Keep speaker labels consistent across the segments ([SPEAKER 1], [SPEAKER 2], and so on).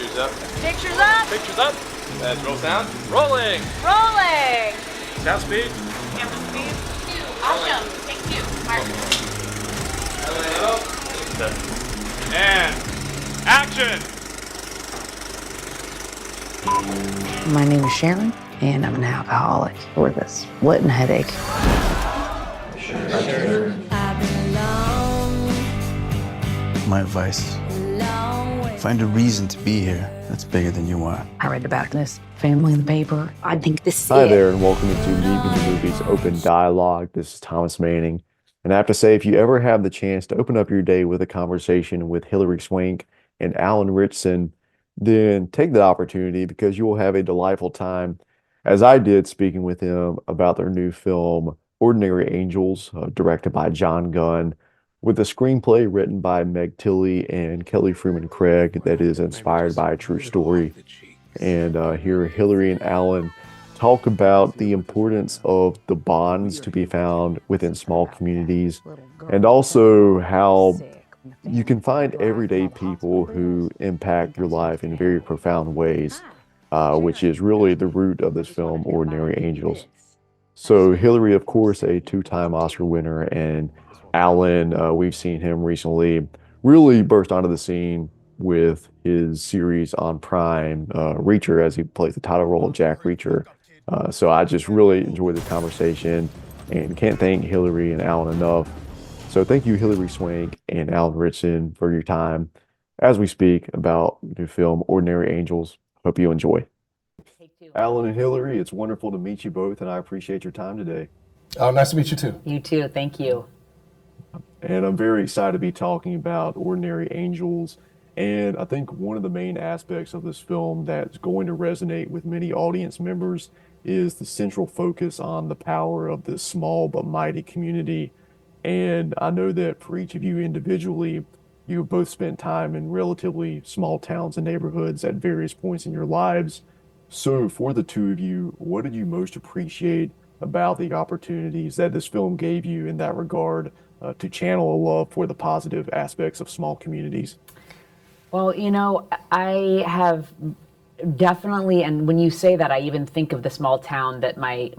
[SPEAKER 1] Pictures up.
[SPEAKER 2] Pictures up.
[SPEAKER 1] Pictures up. Let's roll sound. Rolling.
[SPEAKER 2] Rolling.
[SPEAKER 1] Sound speed.
[SPEAKER 2] Camera speed. Awesome. Take two. Mark.
[SPEAKER 1] And action.
[SPEAKER 3] My name is Sharon, and I'm an alcoholic with a splitting headache.
[SPEAKER 4] My advice, find a reason to be here that's bigger than you are.
[SPEAKER 3] I read about this family in the paper. I think this is
[SPEAKER 5] Hi
[SPEAKER 3] it.
[SPEAKER 5] there, and welcome to Leaving the Movies Open Dialogue. This is Thomas Manning. And I have to say, if you ever have the chance to open up your day with a conversation with Hilary Swank and Alan Ritchson, then take the opportunity because you will have a delightful time, as I did speaking with him about their new film, Ordinary Angels, directed by John Gunn, with a screenplay written by Meg Tilly and Kelly Freeman Craig that is inspired by a true story. And here Hilary and Alan talk about the importance of the bonds to be found within small communities, and also how you can find everyday people who impact your life in very profound ways, which is really the root of this film, Ordinary Angels. So Hilary, of course, a two-time Oscar winner, and Alan, we've seen him recently really burst onto the scene with his series on Prime, Reacher, as he plays the title role of Jack Reacher. So I just really enjoyed this conversation and can't thank Hilary and Alan enough. So thank you, Hilary Swank and Alan Ritchson, for your time as we speak about the film Ordinary Angels. Hope you enjoy. Alan and Hilary, it's wonderful to meet you both, and I appreciate your time today.
[SPEAKER 6] Oh, nice to meet you too.
[SPEAKER 3] You too. Thank you.
[SPEAKER 5] And I'm very excited to be talking about Ordinary Angels. And I think one of the main aspects of this film that's going to resonate with many audience members is the central focus on the power of this small but mighty community. And I know that for each of you individually, you both spent time in relatively small towns and neighborhoods at various points in your lives. So for the two of you, what did you most appreciate about the opportunities that this film gave you in that regard, to channel a love for the positive aspects of small communities?
[SPEAKER 3] Well, you know, I have definitely, and when you say that, I even think of the small town that my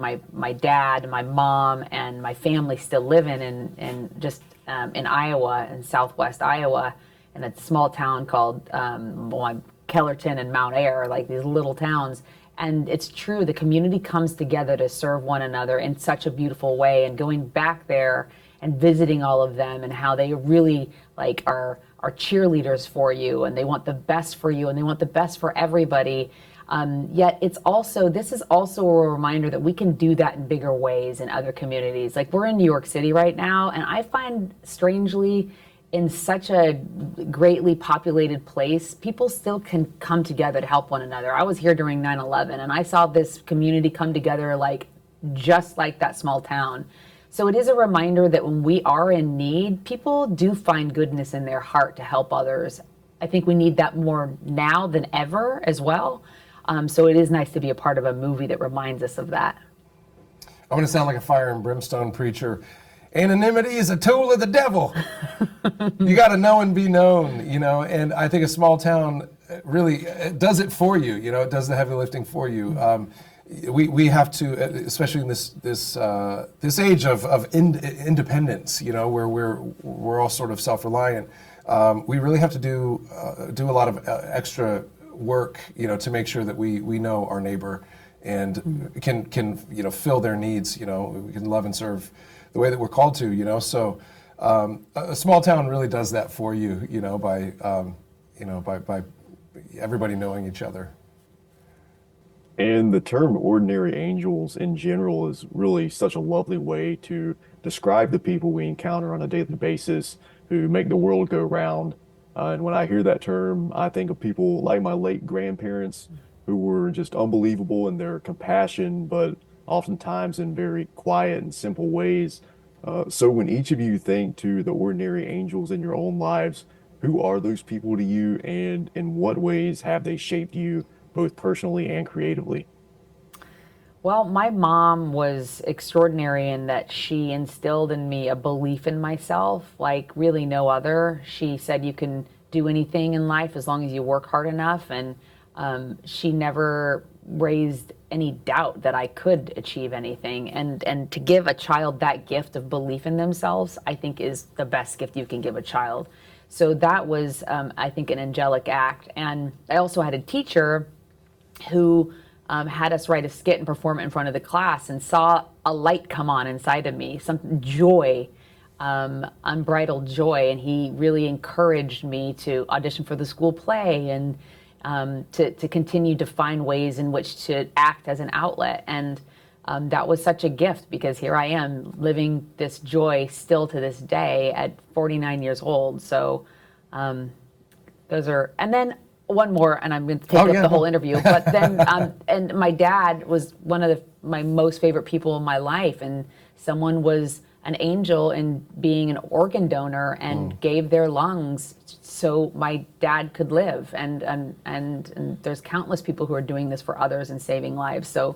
[SPEAKER 3] dad, my mom, and my family still live in just in Iowa, in southwest Iowa, in a small town called Kellerton and Mount Ayr, like these little towns. And it's true, the community comes together to serve one another in such a beautiful way. And going back there and visiting all of them, and how they really like are cheerleaders for you, and they want the best for you, and they want the best for everybody. Yet this is also a reminder that we can do that in bigger ways in other communities. Like, we're in New York City right now, and I find, strangely, in such a greatly populated place, people still can come together to help one another. I was here during 9/11, and I saw this community come together just like that small town. So it is a reminder that when we are in need, people do find goodness in their heart to help others. I think we need that more now than ever as well. So it is nice to be a part of a movie that reminds us of that.
[SPEAKER 6] I'm going to sound like a fire and brimstone preacher. Anonymity is a tool of the devil. You got to know and be known, and I think a small town really does it for you. It does the heavy lifting for you. We have to, especially in this age of independence, where we're all sort of self-reliant. We really have to do a lot of extra work, to make sure that we know our neighbor and can fill their needs. We can love and serve the way that we're called to. So a small town really does that for you, by everybody knowing each other.
[SPEAKER 5] And the term Ordinary Angels in general is really such a lovely way to describe the people we encounter on a daily basis who make the world go round. And when I hear that term, I think of people like my late grandparents who were just unbelievable in their compassion, but oftentimes in very quiet and simple ways. So when each of you think to the ordinary angels in your own lives, who are those people to you, and in what ways have they shaped you both personally and creatively?
[SPEAKER 3] Well, my mom was extraordinary in that she instilled in me a belief in myself like really no other. She said you can do anything in life as long as you work hard enough. And she never raised any doubt that I could achieve anything. And to give a child that gift of belief in themselves, I think is the best gift you can give a child. So that was, I think, an angelic act. And I also had a teacher who had us write a skit and perform it in front of the class, and saw a light come on inside of me, some joy, unbridled joy. And he really encouraged me to audition for the school play and to continue to find ways in which to act as an outlet. And that was such a gift, because here I am living this joy still to this day at 49 years old. So those are, and then one more, and I'm going to take up the whole interview, but then, and my dad was one of my most favorite people in my life, and someone was an angel in being an organ donor and gave their lungs so my dad could live. And there's countless people who are doing this for others and saving lives. So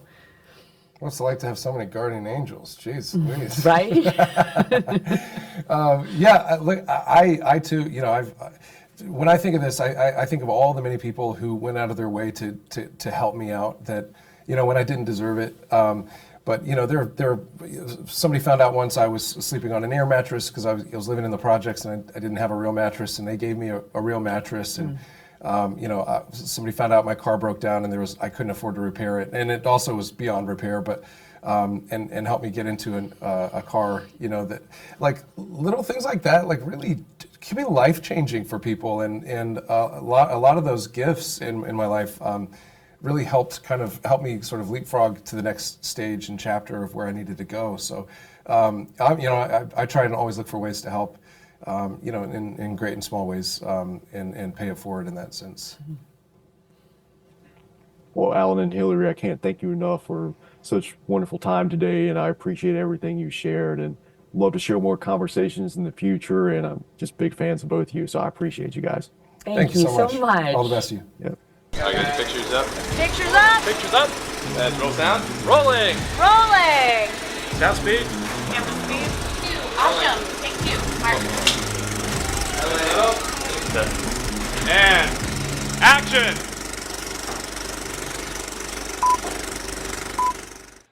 [SPEAKER 6] what's it like to have so many guardian angels? Jeez Louise.
[SPEAKER 3] right?
[SPEAKER 6] Look, I too, you know, when I think of this, I think of all the many people who went out of their way to help me out, that, you know, when I didn't deserve it. But, you know, somebody found out once I was sleeping on an air mattress because I was living in the projects, and I didn't have a real mattress, and they gave me a real mattress. And, you know, somebody found out my car broke down, and I couldn't afford to repair it. And it also was beyond repair, but, and helped me get into a car, you know, that, like, little things like that, like, really can be life-changing for people. And a lot of those gifts in my life really helped me sort of leapfrog to the next stage and chapter of where I needed to go. So, you know, I try and always look for ways to help, you know, in great and small ways, and pay it forward in that sense.
[SPEAKER 5] Well, Alan and Hilary, I can't thank you enough for such wonderful time today, and I appreciate everything you shared, and love to share more conversations in the future. And I'm just big fans of both of you, so I appreciate you guys.
[SPEAKER 3] Thank you so much.
[SPEAKER 6] All the best to you.
[SPEAKER 5] Yep.
[SPEAKER 1] All right, get the pictures up.
[SPEAKER 2] Pictures up.
[SPEAKER 1] Pictures up. Let's roll sound. Rolling.
[SPEAKER 2] Rolling.
[SPEAKER 1] Sound speed.
[SPEAKER 2] Camera speed. Awesome. Take two. Mark.
[SPEAKER 1] And action.